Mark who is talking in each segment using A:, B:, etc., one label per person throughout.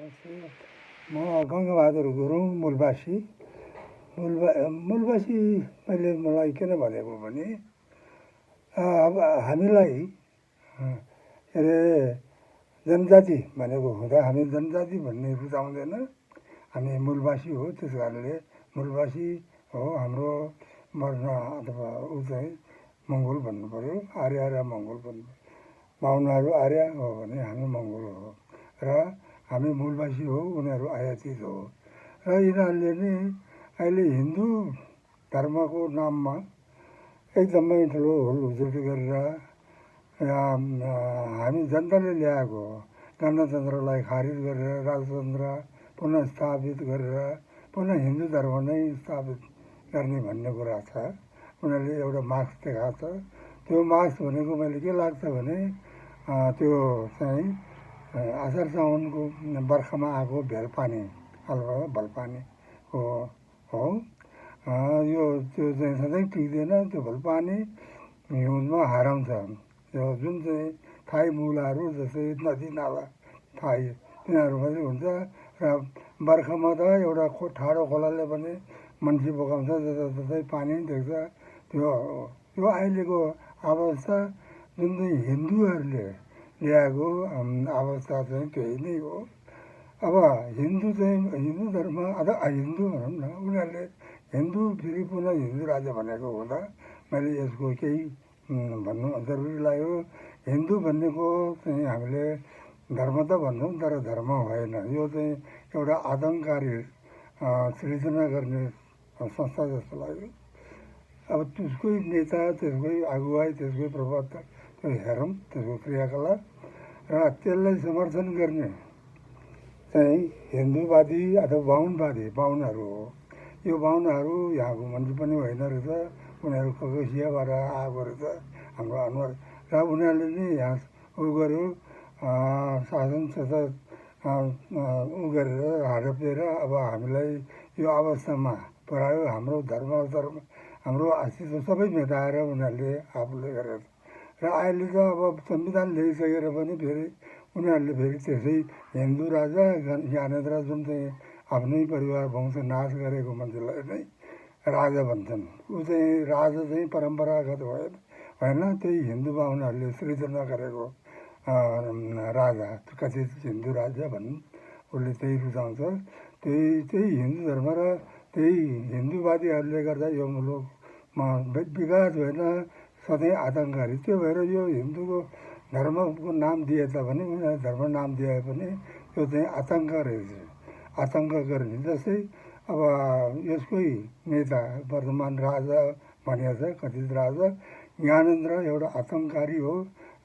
A: नमस्ते। म गङ्गाबहादुर गुरुङ मूलवासी। मूलवासी मैले मलाई किन भनेको भने अब हामीलाई के अरे जनजाति भनेको हुँदा हामी जनजाति भन्ने रुचाउँदैन। हामी मूलवासी हो, त्यस कारणले मूलवासी हो। हाम्रो वर्ण अथवा ऊ चाहिँ मङ्गोल भन्नु पऱ्यो। आर्य र मङ्गोल भन्नु, बाहुनहरू आर्य हो भने हामी मङ्गोल हो र हामी मूलवासी हो, उनीहरू आयातित हो। र यिनीहरूले नै अहिले हिन्दू धर्मको नाममा एकदमै ठुलो हुलहुल गरेर हामी जनताले ल्याएको गणतन्त्रलाई खारिज गरेर राजतन्त्र पुनः स्थापित गरेर पुनः हिन्दू धर्म नै स्थापित गर्ने भन्ने कुरा छ। उनीहरूले एउटा मार्क्स देखाएको छ। त्यो मार्क्स भनेको मैले के लाग्छ भने त्यो चाहिँ असार साउनको बर्खामा आएको भेलपानी अथवा भलपानीको हो। यो त्यो चाहिँ सधैँ टिक्दैन। त्यो भलपानी हिउँदमा हाराउँछ। यो जुन चाहिँ थाई मुलाहरू जस्तै नदी नाला थाई तिनीहरू मात्रै हुन्छ र बर्खामा त एउटा ठाडो खोलाले पनि मान्छे बगाउँछ, जताततै पानी देख्छ। त्यो अहिलेको अवस्था जुन चाहिँ हिन्दूहरूले ल्याएको अवस्था चाहिँ त्यही नै हो। अब हिन्दू चाहिँ हिन्दू धर्म अथवा हिन्दू भनौँ न, उनीहरूले हिन्दू फेरि पुनः हिन्दू राज्य भनेको हुँदा मैले यसको केही भन्नु जरुरी लाग्यो। हिन्दू भन्नेको चाहिँ हामीले धर्म त भन्छौँ तर धर्म होइन। यो चाहिँ एउटा आतङ्ककारी सृजना गर्ने संस्था जस्तो लाग्यो। अब त्यसकै नेता, त्यसकै अगुवाई, त्यसकै प्रवक्ता त्यो हेरौँ, त्यसको क्रियाकलाप र त्यसलाई समर्थन गर्ने चाहिँ हिन्दूवादी अथवा बाहुनहरू हो। यो बाहुनहरू यहाँको मान्छे पनि होइन रहेछ। उनीहरू ककेसियाबाट आएको रहेछ हाम्रो अनुहार र उनीहरूले नै यहाँ उ गर्यो, शासन उ गरेर हडपेर अब हामीलाई यो अवस्थामा पुऱ्यायो। हाम्रो धर्म हाम्रो अस्तित्व सबै मेटाएर उनीहरूले आफूले गरेर र अहिले त अब संविधान ल्याइसकेर पनि फेरि उनीहरूले फेरि त्यसै हिन्दू राजा ज्ञानेन्द्र जुन चाहिँ आफ्नै परिवार वंश नाश गरेको मान्छेलाई नै राजा भन्छन्। ऊ चाहिँ राजा चाहिँ परम्परागत होइन, त्यही हिन्दू बाहुनहरूले सृजना गरेको राजा कथित हिन्दू राजा भन्। उसले त्यही रुचाउँछ। त्यही हिन्दू धर्म र त्यही हिन्दूवादीहरूले गर्दा यो मुलुकमा विकास होइन, सधैँ आतङ्ककारी। त्यो भएर यो हिन्दूको धर्मको नाम दिए तापनि उनीहरू धर्म नाम दिए पनि त्यो चाहिँ आतङ्क रहेछ, आतङ्क गर्ने। जस्तै अब यसकै नेता वर्तमान राजा भनिएको छ, कथित राजा ज्ञानेन्द्र एउटा आतङ्ककारी हो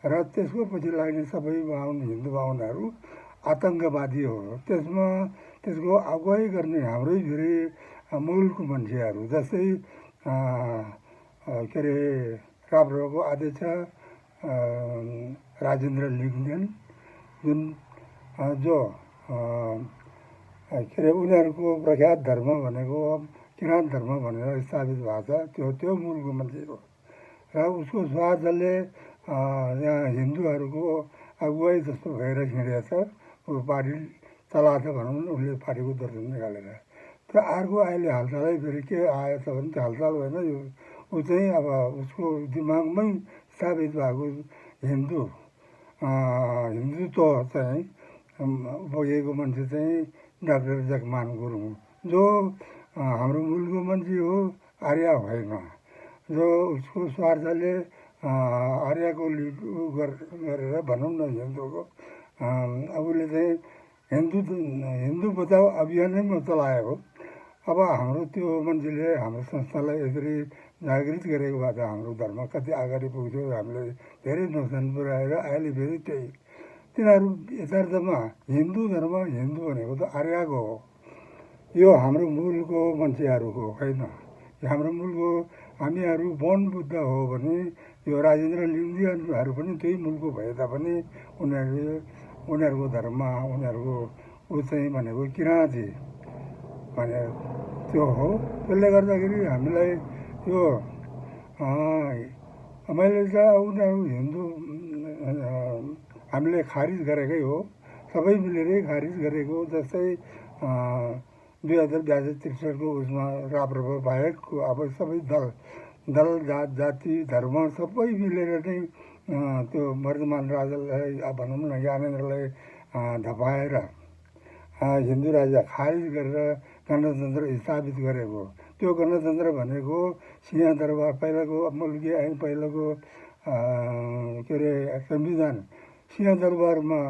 A: र त्यसको पछि लाग्ने सबै हिन्दू बाहुनहरू आतङ्कवादी हो। त्यसको अगुवाई गर्ने हाम्रै फेरि मूलको मान्छेहरू जस्तै के अरे राप्रपाको अध्यक्ष राजेन्द्र लिङ्गदेन जो के अरे उनीहरूको प्रख्यात धर्म भनेको किराँत धर्म भनेर स्थापित भएको छ। त्यो मूलको मान्छे हो र उसको स्वार्थले यहाँ हिन्दूहरूको अगुवाई जस्तो भएर हिँडेको छ। ऊ पार्टी चलाएको छ भनौँ न, उसले पार्टीको दर्शन निकालेर। त्यो अर्को अहिले हालसालै फेरि के आयो त भने त्यो हालसाल होइन, यो ऊ चाहिँ अब उसको दिमागमै स्थापित भएको हिन्दुत्व चाहिँ पुगेको मान्छे चाहिँ डाक्टर जगमान गुरुङ, जो हाम्रो मूलको मान्छे हो, आर्य होइन। जो उसको स्वार्थले आर्यको लिड गरेर भनौँ न हिन्दूको उसले चाहिँ हिन्दू बचाउ अभियानै चलाएको। अब हाम्रो त्यो मान्छेले हाम्रो संस्थालाई यसरी जागृत गरेको भए त हाम्रो धर्म कति अगाडि पुग्थ्यो। हामीले धेरै नोक्सान पुऱ्याएर अहिले फेरि त्यही तिनीहरू यथार्थमा हिन्दू धर्म, हिन्दू भनेको त आर्यको हो। यो हाम्रो मूलको मान्छेहरूको होइन। हाम्रो मूलको हामीहरू वन बुद्ध हो भने यो राजेन्द्र लिङ्गदेनहरू पनि त्यही मूलको भए तापनि उनीहरूको धर्म, उनीहरूको ऊ चाहिँ भनेको किराँती भने त्यो हो। त्यसले गर्दाखेरि हामीलाई यो मैले चाहिँ उनीहरू हिन्दू हामीले खारिज गरेकै हो। सबै मिलेरै खारिज गरेको। जस्तै 2062-63 उसमा राप्रपा बाहेकको अब सबै दल जाति धर्म सबै मिलेर नै त्यो वर्तमान राजालाई भनौँ न ज्ञानेन्द्रलाई धपाएर हिन्दू राजा खारिज गरेर गणतन्त्र स्थापित गरेको। त्यो गणतन्त्र भनेको सिंहदरबार पहिलाको मुलुकी ऐन पहिलाको के अरे संविधान सिंहदरबारमा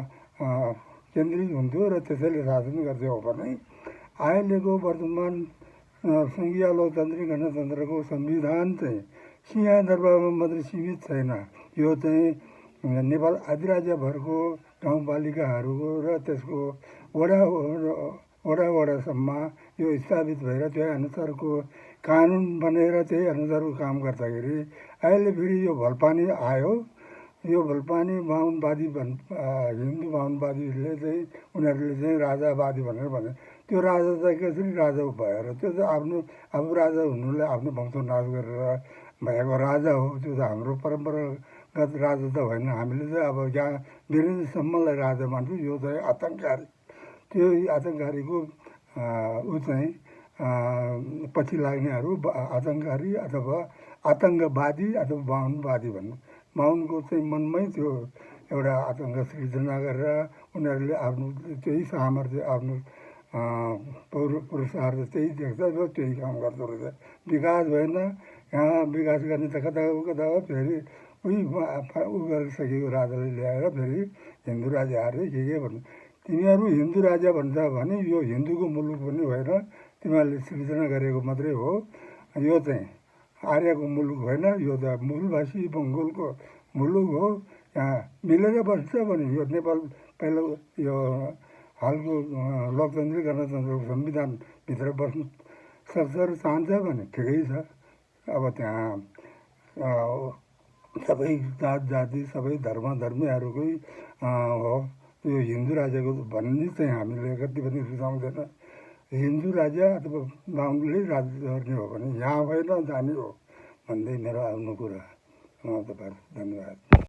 A: केन्द्रित हुन्थ्यो र त्यसैले शासन गर्थ्यो भने अहिलेको वर्तमान सङ्घीय लोकतान्त्रिक गणतन्त्रको संविधान चाहिँ सिंहदरबारमा मात्रै सीमित छैन। यो चाहिँ नेपाल अधिराज्यभरको गाउँपालिकाहरूको र त्यसको वडासम्म यो स्थापित भएर त्यही अनुसारको कानुन बनेर त्यही अनुसारको काम गर्दाखेरि अहिले फेरि यो भलपानी आयो। यो भलपानी बाहुनवादी हिन्दू बाहुनवादीले चाहिँ उनीहरूले चाहिँ राजावादी भनेर भने त्यो राजा चाहिँ कसरी राजा भएर त्यो चाहिँ आफ्नो राजा हुनुलाई आफ्नो वंश नाश गरेर भएको राजा हो। त्यो त हाम्रो परम्परागत राजा त होइन। हामीले चाहिँ अब यहाँ वीरेन्द्रसम्मलाई राजा मान्छौँ। यो चाहिँ आतङ्ककारी, त्यो आतङ्ककारीको ऊ चाहिँ पछि लाग्नेहरू आतङ्ककारी अथवा आतङ्कवादी अथवा बाहुनवादी भन्नु। बाहुनको चाहिँ मनमै त्यो एउटा आतङ्क सृजना गरेर उनीहरूले आफ्नो त्यही सामर्थ्य आफ्नो पुरुषार्थ त्यही देख्छ र त्यही काम गर्दो रहेछ। विकास भएन यहाँ विकास गर्ने त कता हो फेरि ऊ गरिसकेको राजाले ल्याएर फेरि हिन्दू राजा अरे के भन्नु। तिमीहरू हिन्दू राजा भन्छ भने यो हिन्दूको मुलुक पनि होइन, तिमीहरूले सृजना गरेको मात्रै हो। यो चाहिँ आर्यको मुलुक होइन, यो त मूलभाषी बङ्गालको मुलुक हो। यहाँ मिलेर बस्छ भने यो नेपाल पहिला यो हालको लोकतान्त्रिक गणतन्त्रको संविधानभित्र बस्नु सक्छ र चाहन्छ भने ठिकै छ। अब त्यहाँ सबै जात जाति सबै धर्मीहरूकै हो। यो हिन्दू राजाको भन्ने चाहिँ हामीले कति पनि रुचाउँदैन। हिन्दू राजा अथवा बाहुनले राजा गर्ने हो भने यहाँ भएन जाने हो भन्दै मेरो आफ्नो कुरा। तपाईँहरू धन्यवाद।